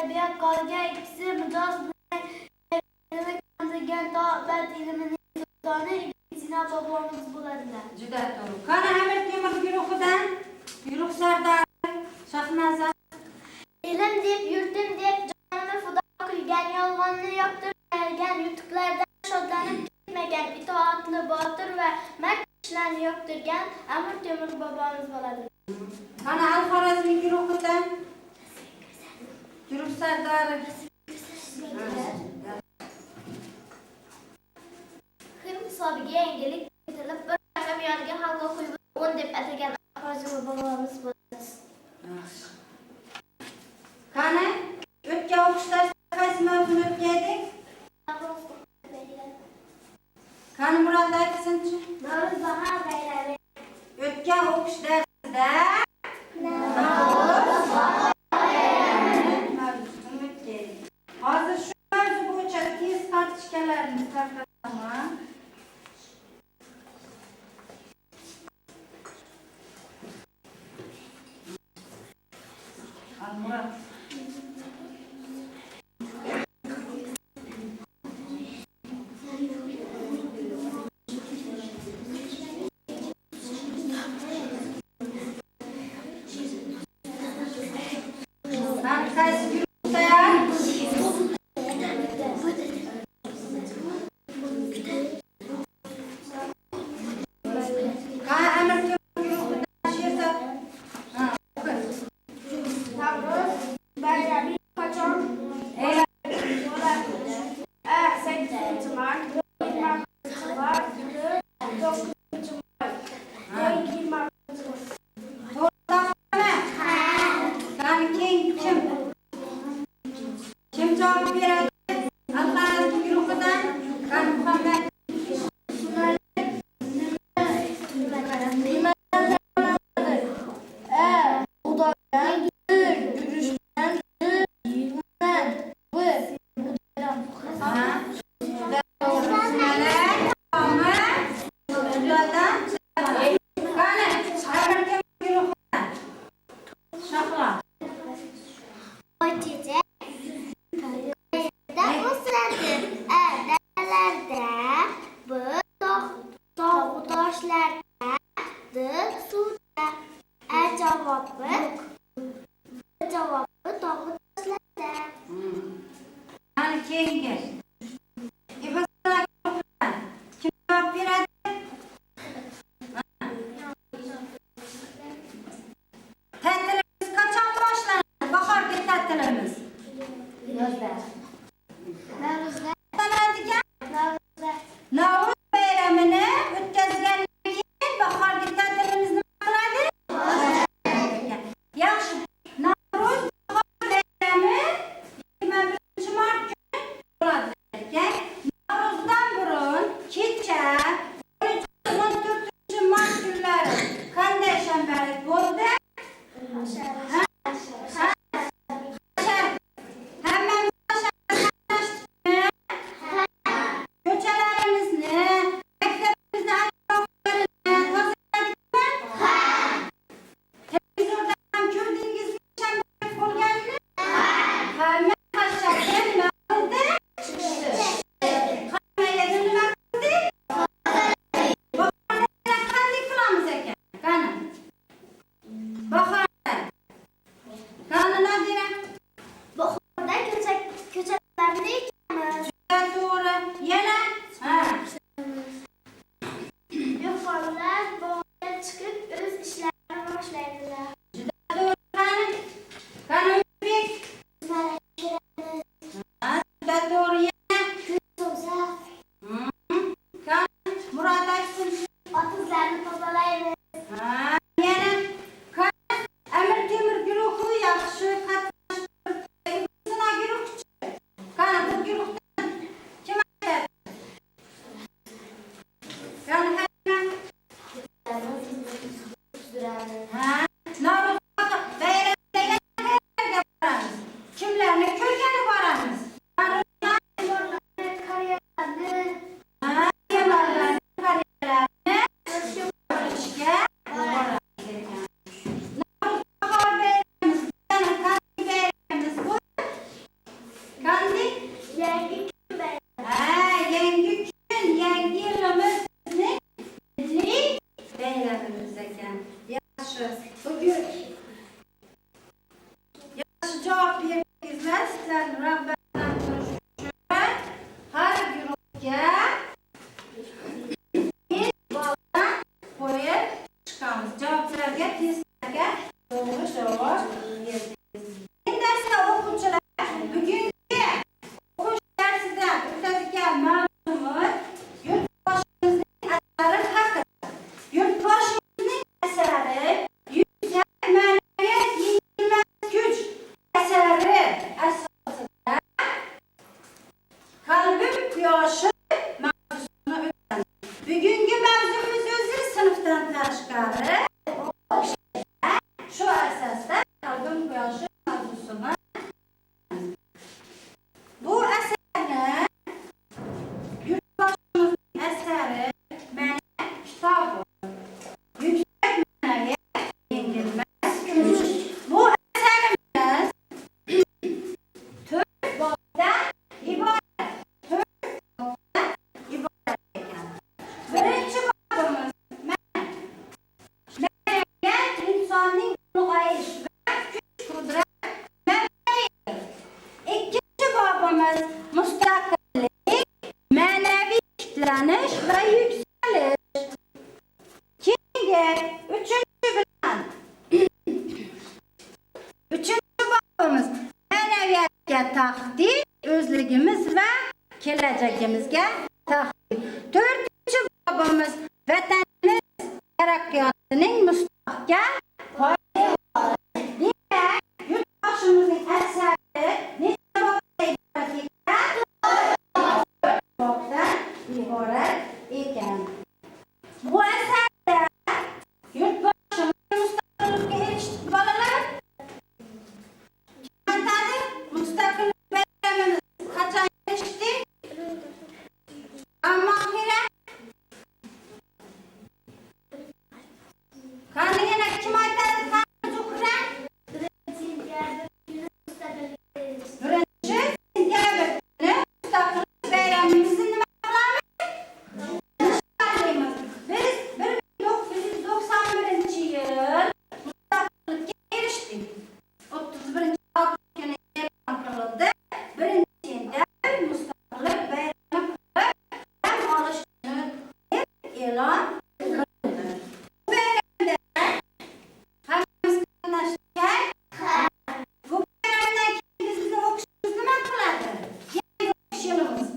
təbiət qalğa ikisi mücaz bilan kandıgan tabat ilmini sultanı İbn babamız bularlar. Juda to'g'ri. Qani Amir Temur guruhidan guruh sardori Shohnazar. İlim deb, yurtim deb jonimni fido qilgan, yolg'onni yoqtirmagan, yutuqlardan shodlanib ketmagan, itoatli, botir va mard ishlarni yoqtirgan Amir Temur bobomiz bo'ladi. Qani Al-Xorazmiy guruhidan guruh sardori Xil hisobiga yangilik kiritilib, bir raqam yoniga xalqqa qo'yib 10 deb atagan Xorazmiy bobomiz bo'ladi. Qani o'tgan o'qishda qaysi mavzuni o'tgandik? Qani Murod aytsinchi? Navro'z bahor bayrami. O'tgan o'qish darsida hozir shu mavzu bo'yicha test kartochkalarini tarqataman. Murod kim cevap beradi? Al-Xorazmiy guruhidan Qani Muhammad. Cevabı doğru taşlarda. Qani keyingi. Ibn Sina kim cevap beradi? Ta'tilimiz qachon boshlanadi? Bahorgi ta'tilimiz. kitabımız Ma'naviyatga taqdir, o'zligimiz va kelajagimizga taqdir. 4-bobimiz Vatanimiz taraqqiyotining mustahkam poyasi. Demak, yurtboshimizning asari necha bobdan iborat ekan. Bu asarda yurtboshimiz mustaqillikka erishdi bolalar. Aytadi, mustaqillik bayramimiz qachon erishdi? Ammo xira qani yana kim aytadi? Qani Zuhra? 1-sentyabr kuni mustaqillik bayramimizni nima qilamiz? Nishonlaymiz. Biz 1991-yil mustaqillikka erishdik. 31-avgust kuni e'lon qilindi. 1-sentyabr mustaqillik bayrami qilib dam olish kuni deb e'lon qilindi. Bu bayramda hammamiz qatnashgan. Bu bayramdan keyin bizni o'qishimiz nima qiladi? Yangi o'qish yilimiz.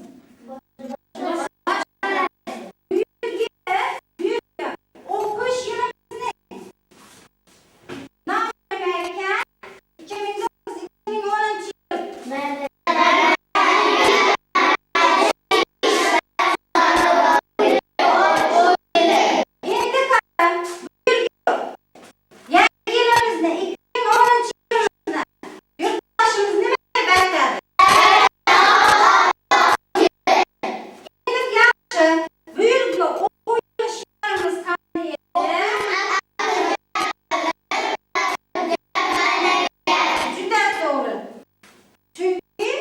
Buyurga o'qish yilimizni nomi nima ekan? 2009-2010 yil. Endi qarang, yangi yilimizni 2010 yilimizni yurtboshimiz nima deb aytadi? Endi yaxshi, bu yilgi o'quv yilimiz qanday edi? Juda to'g'ri. Chunki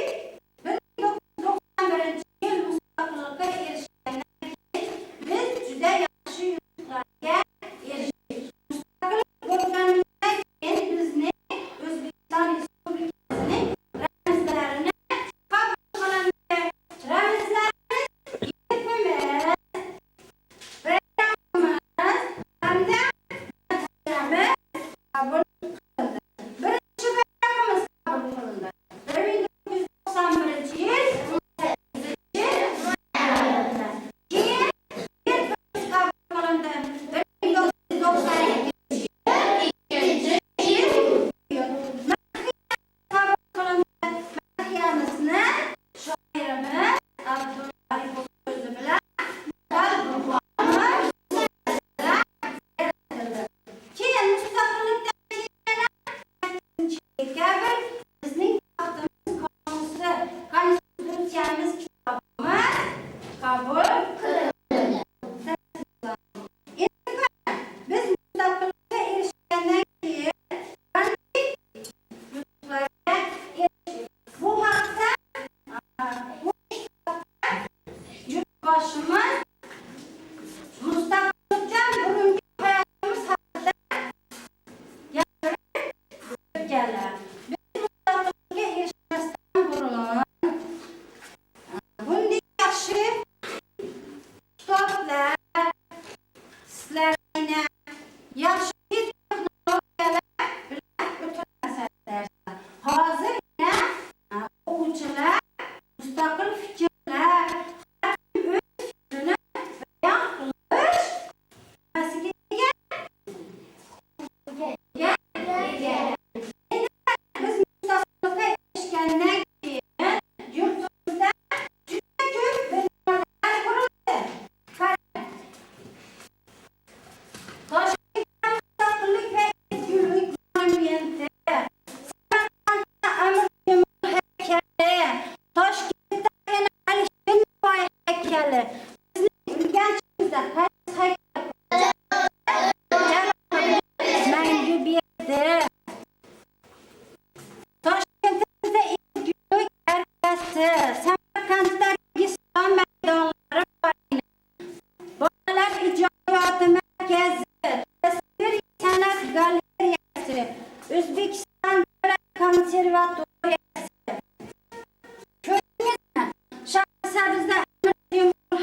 1991-yil mustaqillikka erishgandan keyin biz juda yaxshi yutuqlarga erishdik. Mustaqil bo'lganimizdan keyin bizning O'zbekiston Respublikasining ramzlarini qabul qilindi. Ramzlarimiz yurtimiz, bayramimiz hamda vatanimiz qabul qilindi. Birinchi bayramimiz qabul qilindi. 1991-yil 18-noyabrda. Keyin yurtimiz qabul qilindi. 1992-yil 2-yil qabul qilindi. Madhiyamizni shoirimiz Abdulla Aripov so'zi bilan keyin mustaqillikdan keyin 8-dekabr bizning vaqtimiz konstitutsiyamiz kitobimiz qabul qilindi. Endi biz mustaqillikka erishgandan keyin qanday yutuqlarga erishdik? Bu haqda yurtboshimiz mustaqillikdan burungi hayotimiz haqida gapirib o'tganlar. Biz mustaqillikka erishmasdan burun bunday yaxshi kitoblar, sizlarni yaxshi texnologiyalar bilan o'tirmasalar, hozir o'quvchilar mustaqil fikrlar, har kim o'z fikrini bayon qilish nimasiga ega? Biz mustaqillikka erishgandan keyin yurtimizda juda ko'p binolar qurildi. Qarang, Toshkentda mustaqillik va ezgulik monumenti, Samarqandda Amir Temur haykali, Toshkentda yana Alisher Navoiy haykali, bizning Urganchimizda qaysi haykal mangu berdi. Toshkentimizda ezgulik arkasi, Samarqandda Registon maydonlari bor. Bolalar ijodiyoti markazi, tasvir san'at galereyasi, O'zbekiston davlat konservatoriyasi. Ko'rdingizmi? Shahrisabzda Amir Temur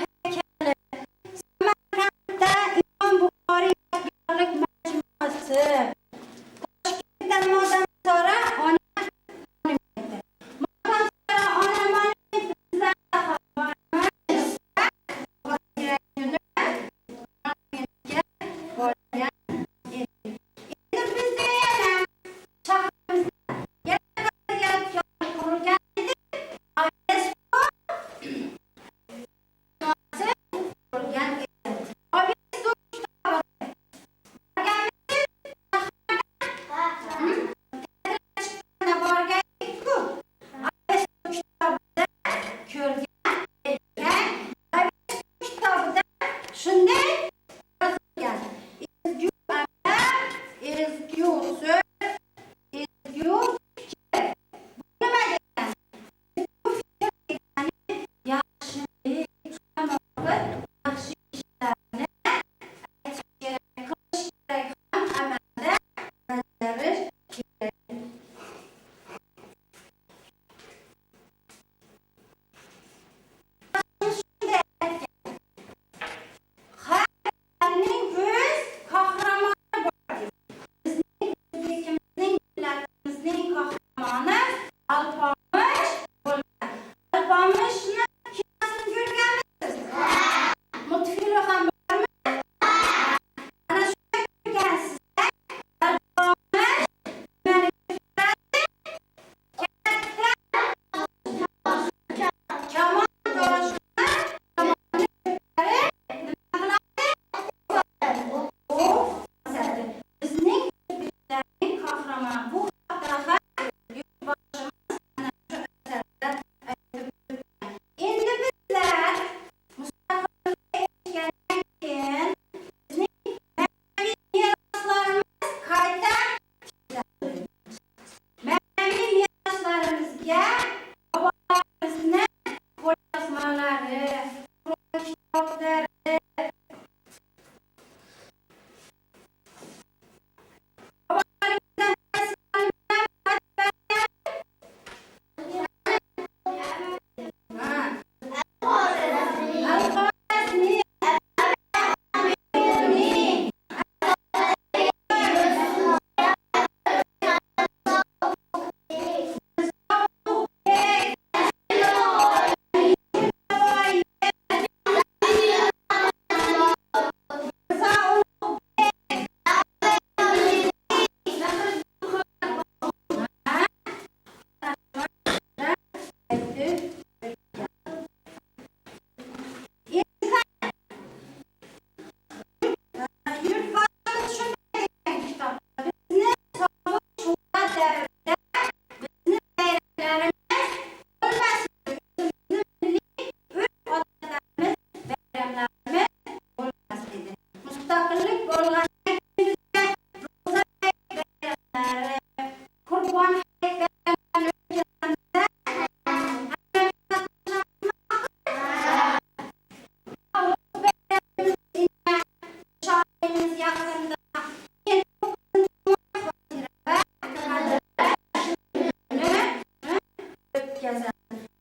o'tkazadi.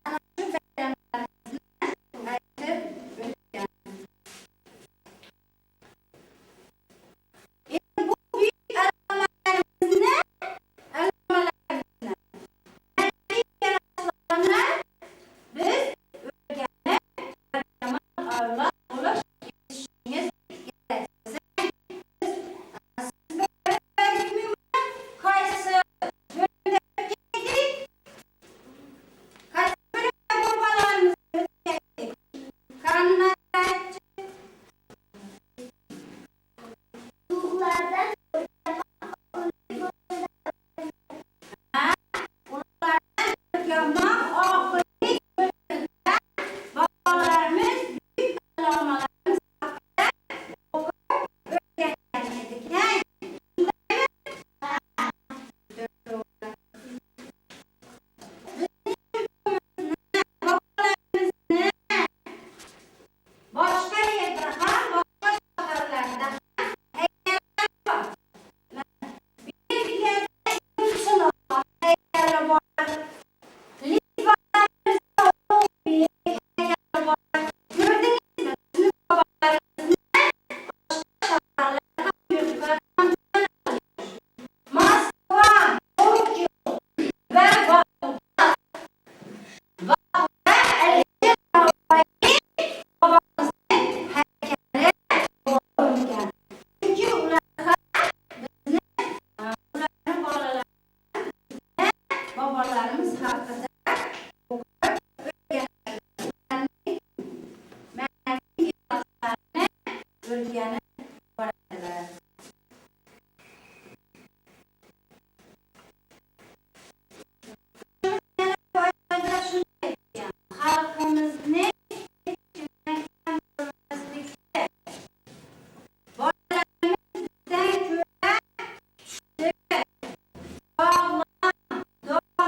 Ana shu bayramlarimizni aytib o'tgan. Endi bu buyuk allomalarimizni manfiy meroslarini biz o'rganib, barkamol avlod bo'lib yetishishimiz kerak. Qaysi yo'lda ketdik? Qaysi bobolarimiz o'tgandik? Qanday Ulug'lardan ulardan o'rganmoq oxirgi bölümdə babalarımız büyük alamalarımız haqqında oxub öyrənən idik. Başqa yerdə ham, başqa şəhərlərdə ham heykellər var. Bir yerdə Gülsünov heykeli var. Litvalarımızda o bir heykeli var. Gördünüz mü? Bizim babalarımızın başqa şəhərlərdə ham gördülər. Moskva, Tokyo və Bakıda babamızın heykeli olurken. Çünkü ularga bizni, ularning bolalarimizni babalarimiz haqida o'qib o'rganadi. Ularning ma'naviy meroslarini o'rganib boradilar. Yana shunday ekan, xalqimizning hech kimdan kam bo'lmasligi kerak. Bolalarimiz bizdan ko'ra kuchli, sog'lom, dono,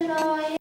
Ilohi.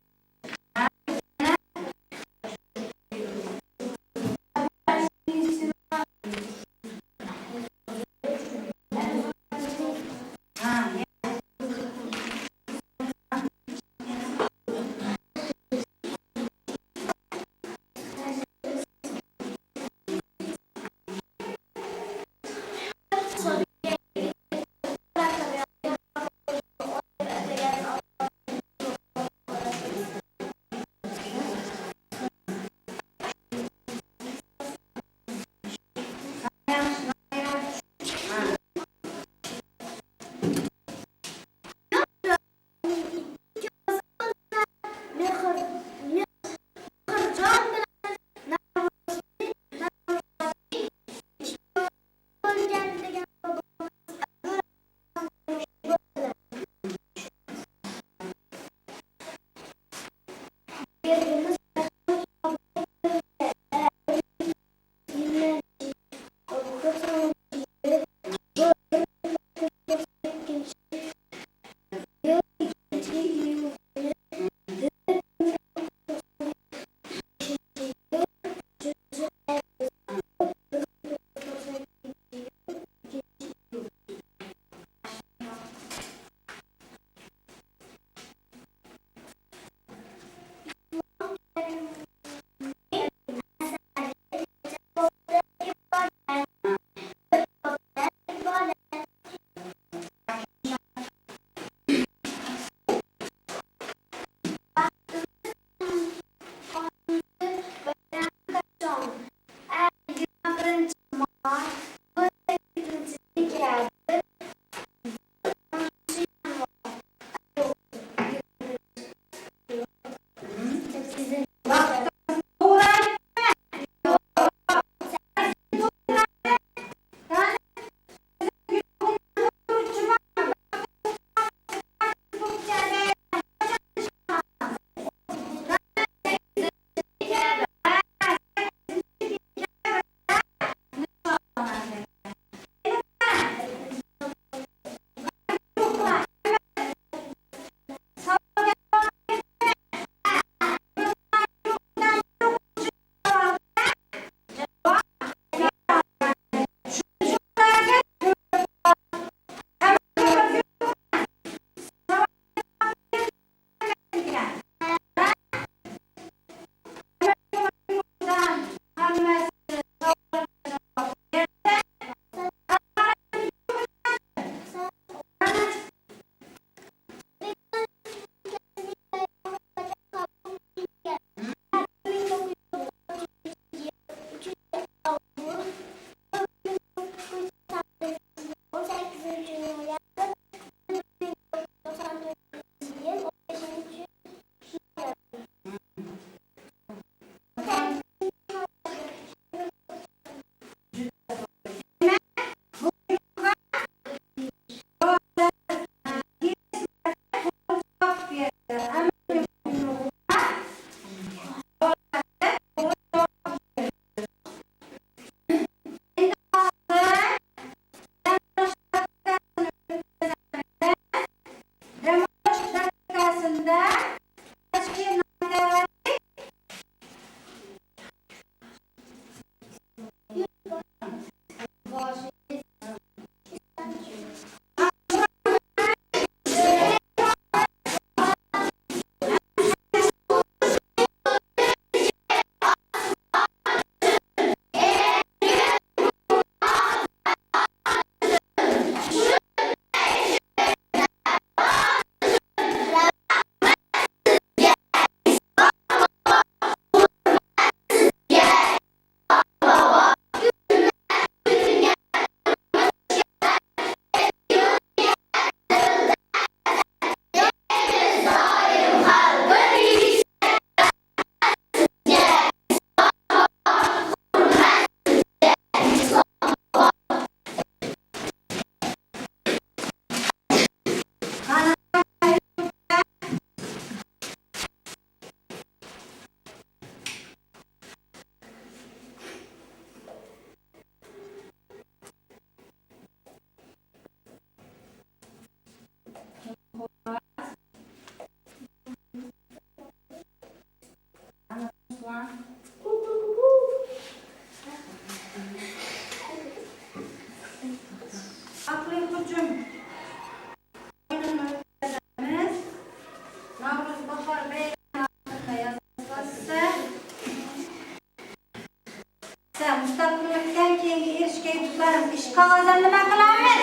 Kağıza nima qilamiz?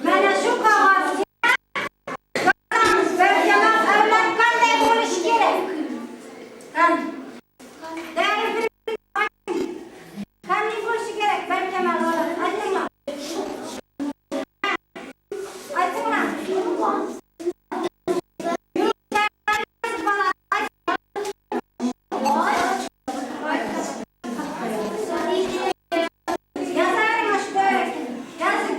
Mana shu qog'ozga yozamiz. Barkamol avlod qanday bo'lishi kerak? Qanday bo'lishi kerak barkamol avlod? Aytinglar. Aytinglar. Yazarım işte. Yazın.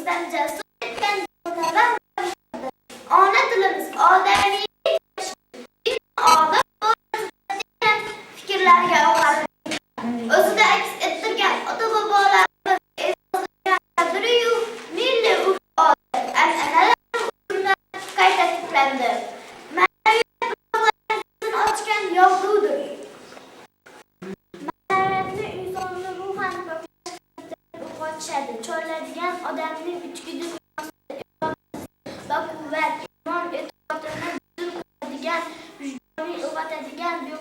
bizden cesur etken yollara ana dilimiz ademi ağda fikirlerge oğarır. Özü de aks ettirgen ata-babalarımız esasıdırıyor, milli ruh adet, an'analar usulüne kayta tiplendi. Meneviyet babalarımızın açken yavrudur. Meneviyetli insanlı ruhan bakıştırır, çölledigen adamın içgüdü ve kuvvet, iman itaatine düzül kıladigan, vicdani ıvat edigen büyük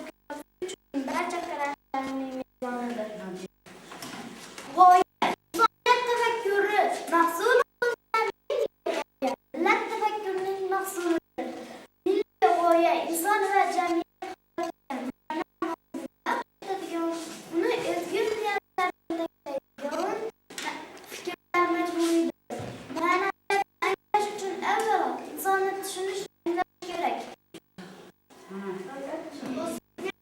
üçün barcha karakterinin mezonidir. G'oya insoniyat tafakkuri mahsuli millat tafakkurining mahsulidir. Milliy g'oya inson va jamiyat uni ezgu niyatlarga yo'l fikrlar majmuidir. Ma'naviyat anglash uchun avvalo insonni tushunish kerak.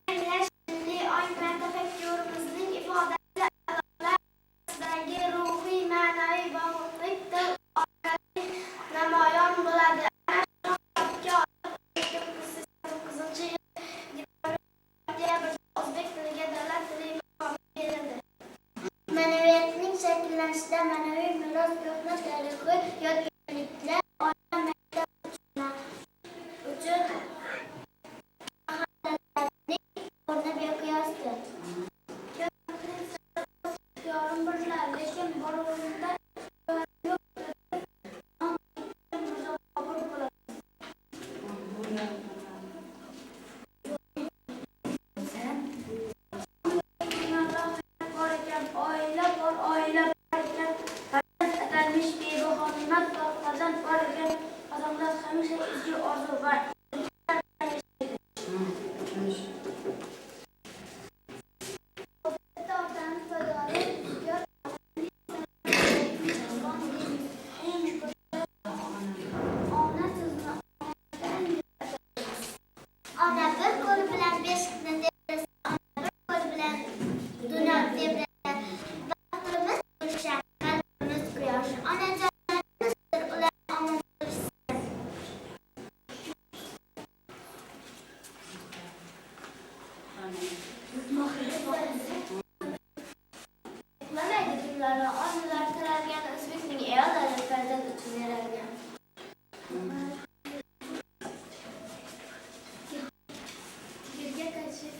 Anglash milliy ong va tafakkurimizning ifodasi alasidagi ruhiy ma'naviy bog'liqlikdir orqali namoyon bo'ladi. Ana shu hisobga olib 1989 yil o'zbek tiliga davlat tili maqomi berildi. Ma'naviyatning shakllanishida ma'naviy meros ko'hna tarixi yodgorliklar oila maktab uchun mahallalarning o'rni beqiyosdir. Yorim birlar, lekin bor o'rinda yo'qdir. Oila bor, oila bor ekan, farzand atalmish bebaho ne'mat bor, farzand bor ekan, odamlar hamisha ezgu orzu va ona bir qo'li bilan beshikni debrasa, ona bir qo'li bilan dunyo debrasa. Baxtimiz gulshan, qalbimiz quyosh. Onajonlarimizdir ular omondirsin. Uxlamaydi kunlari, onalar tilargan o'zbekning ayollari farzand uchun yaralgan. Fikirga qaytish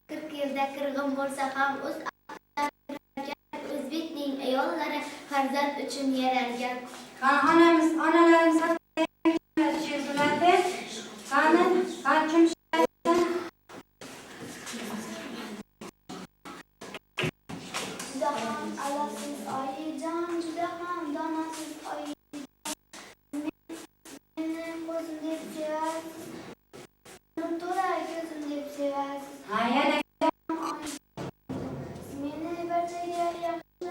Qirq yilda qirg'in bo'lsa ham o'zbekning ayollari farzand uchun yaralgan. Onalarimiz so'zladi. Qani Juda ham alasiz oyijon, juda ham donasiz oyijon. Meni ko'zim deb sevasiz, to'la ko'zim deb sevasiz. yana Meni barchaga yaxshi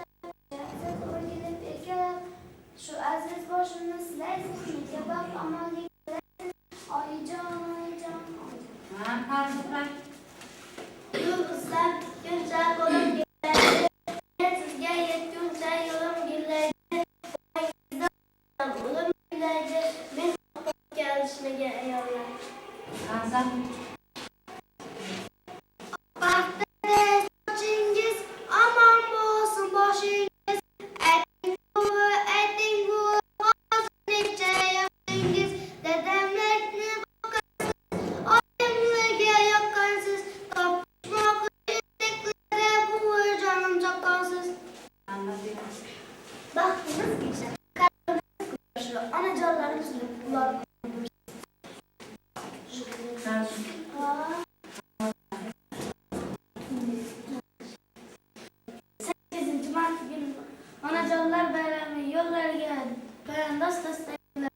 o'rganib ekan, shu aziz boshimni silaysiz, menga baxt omonlik tilaysiz. Oyijon, oyijon, oyijon. Yo'l izlab ketguncha qo'lim keladi, sizga yetguncha yo'lim keladi. O'lim keladi, men oqibga alishmagan ayollar. Baxtli sochingiz omon bo'lsin boshingiz. Ayting bu hozir necha yoshingiz. Dadamlarni boqasiz, oyimlarga yoqqansiz. Topishmoq yurtliklarda buvijonim joqqansiz. Baxtimiz gulshan, qalbimiz quyoshli, onajonlarimiz ular. 8 mart günü Onajonlar bayrami yo'llarga poyandoz tashlanglar.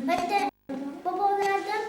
8 Babalardan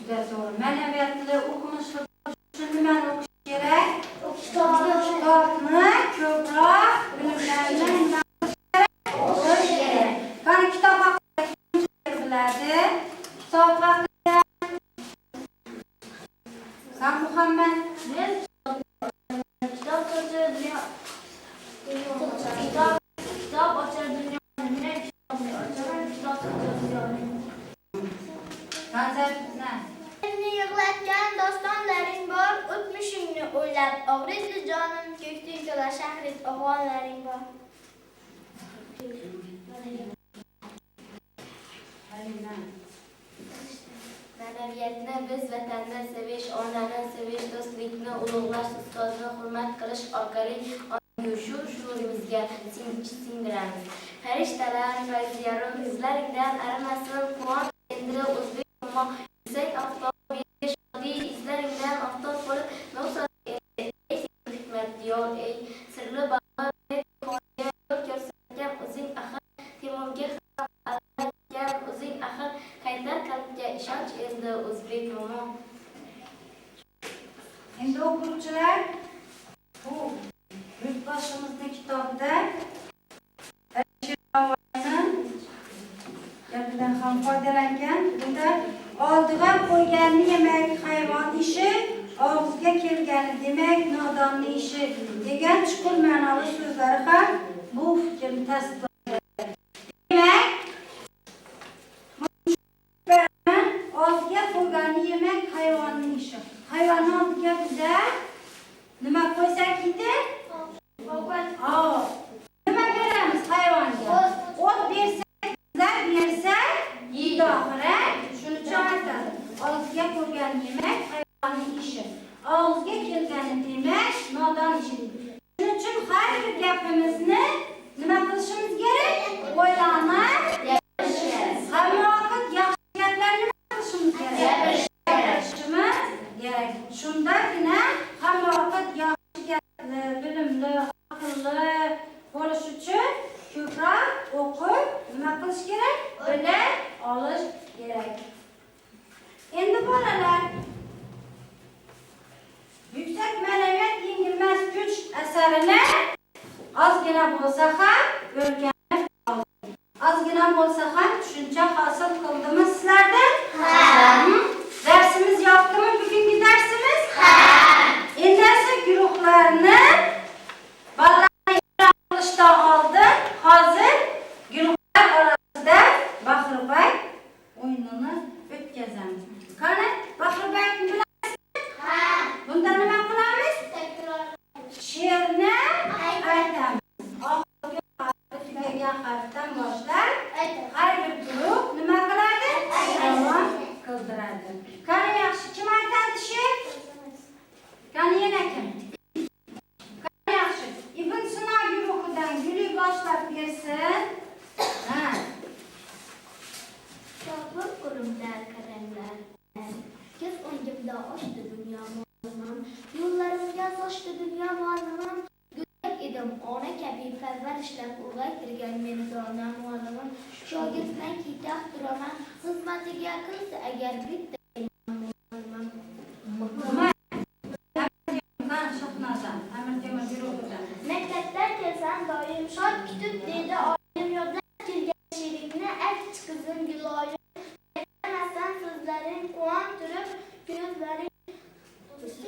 Juda to'g'ri. Ma'naviyatli o'qimishli uchun nimani o'qish kerak? Kitobni ko'proq bilimlarni nima qilish kerak? O'qish kerak. Qani kitob haqida kim biladi? Kitob haqida San Muhammad Kitap ochar dunyo. Kitap ochar dunyo. Seni yig'latgan dostonlaring bor, o'tmishingni o'ylab, og'ritdi jonim, ko'kding to'la shahrit o'g'onlaring bor. Ma'naviyatni biz vatanni sevish, onani sevish, do'stlikni ulug'lash, ustozni hurmat qilish orqali shu shuurimizga singdiramiz. Farishtalar, fayzyarim, izlaringdan arimasin, quvonch endi o'zbek ummo, yuksak oftob shodiy izlaringdan oftob bo'lib, nur hikmat diyor, ey sirli bahor, ko'rsatgan o'zing axir, Temurga xalqgan o'zing axir, qaytar qalbga ishonch endi o'zbek ummo. Endi o'quvchilar, bu yurtboshimizning kitobida gapidan ham foydalangan. Bunda oldiga qo'yganni yemak hayvon ishi, og'izga kelgani demak nodonning ishi degan chuqur ma'noli so'zlari ham bu fikrni tasdiqlaydi. Demak, og'izga qo'yganni yemak hayvonning ishi. Hayvonni oldiga biza nima qo'ysak edi? Nima beramiz hayvonga? O't bersak, bizlar bersak, yeydi oxiri. Shuni uchun aytadi. Og'izga qo'ygan yemak hayvonning ishi. Og'izga kelgani demak nodon ishi. Shuning uchun har bir gapimizni nima qilishimiz kerak? O'ylanib, hamma vaqt yaxshi gaplarni nima qilishimiz kerak? Gapirishimiz kerak. Shundagina hamma vaqt yaxshi gapli, bilimli, aqlli bo'lish uchun ko'proq o'qib, nima qilish kerak? Bilib olish kerak. Endi bolalar, yuksak ma'naviyat yengilmas kuch asarini ozgina bo'lsa ham o'rganib oldik. Ozgina bo'lsa ham tushuncha hosil qildimi sizlardan? Ha. Darsimiz yoqdimi bugungi darsimiz? Ha. Endi esa guruhlarni qilishdan oldin hozir guruhlar orasida Bahriboy o'yinini o'tkazamiz. Qani, Bahriboyni bilasizmi? Ha. Bunda nima qilamiz? She'rni aytamiz. Oxirgi tugagan harfdan boshlab har bir guruh nima qiladi? Davom qildiradi. Qani yaxshi, kim aytadi she'r? Qani yana kim? Ibn Sino guruhidan Guli boshlab bersin. Ha. Kitobim qo'limda qaramlar. Ko'z o'ngimda ochdi dunyo mo'limam. Yo'llarimga sochdi dunyo mo'limam. Go'dak edim, ona kabi parvarishlab ulg'aytirgan meni dona mo'limam. Shogirddan kitob turaman, xizmatiga qilsa agar bitta mo'limam. Maktabdan kelsam doim shod kutib dedi oyim, yodlab kelgan she'ringni ayt qizim Guloyim. Aytmasdan so'zlaring quvontirib ko'zlaring.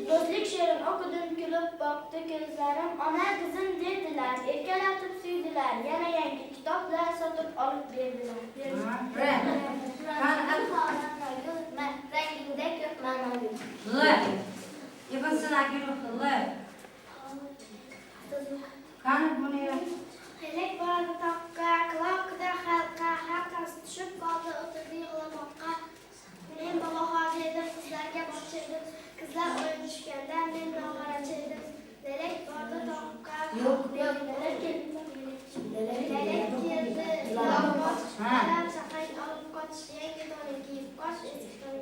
Do'stlik she'rin o'qidim, kulib boqdi ko'zlarim. Ona qizim dedilar, erkalatib suydilar. Yana yangi kitoblar sotib olib berdilar. Rangingda ko'p ma'novi. Ibn Sino guruhi. Qani buni Kelek bordi toqqa, quloqda xalqqa, haqqasi tushib qoldi, o'tirdi yig'lamoqqa. Men baloxo'ja edim, qizlarga boshirdim. Qizlar o'ynashganda men nog'orachi edim. Kelek bordi toqqa, Kelek keldi, yalang'och. Alam chaqay olib qoch, yangi to'ni kiyib qoch, eski to'ni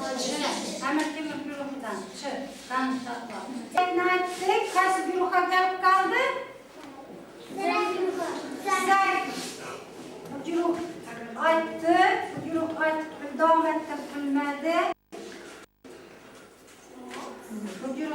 tashlash. Amir Temur guruhidan chiq, qani taqva. Sen aytdik, qaysi guruhga kelib qoldi? Guruh aytdi, guruh aytib davam ettirmedi. Bugün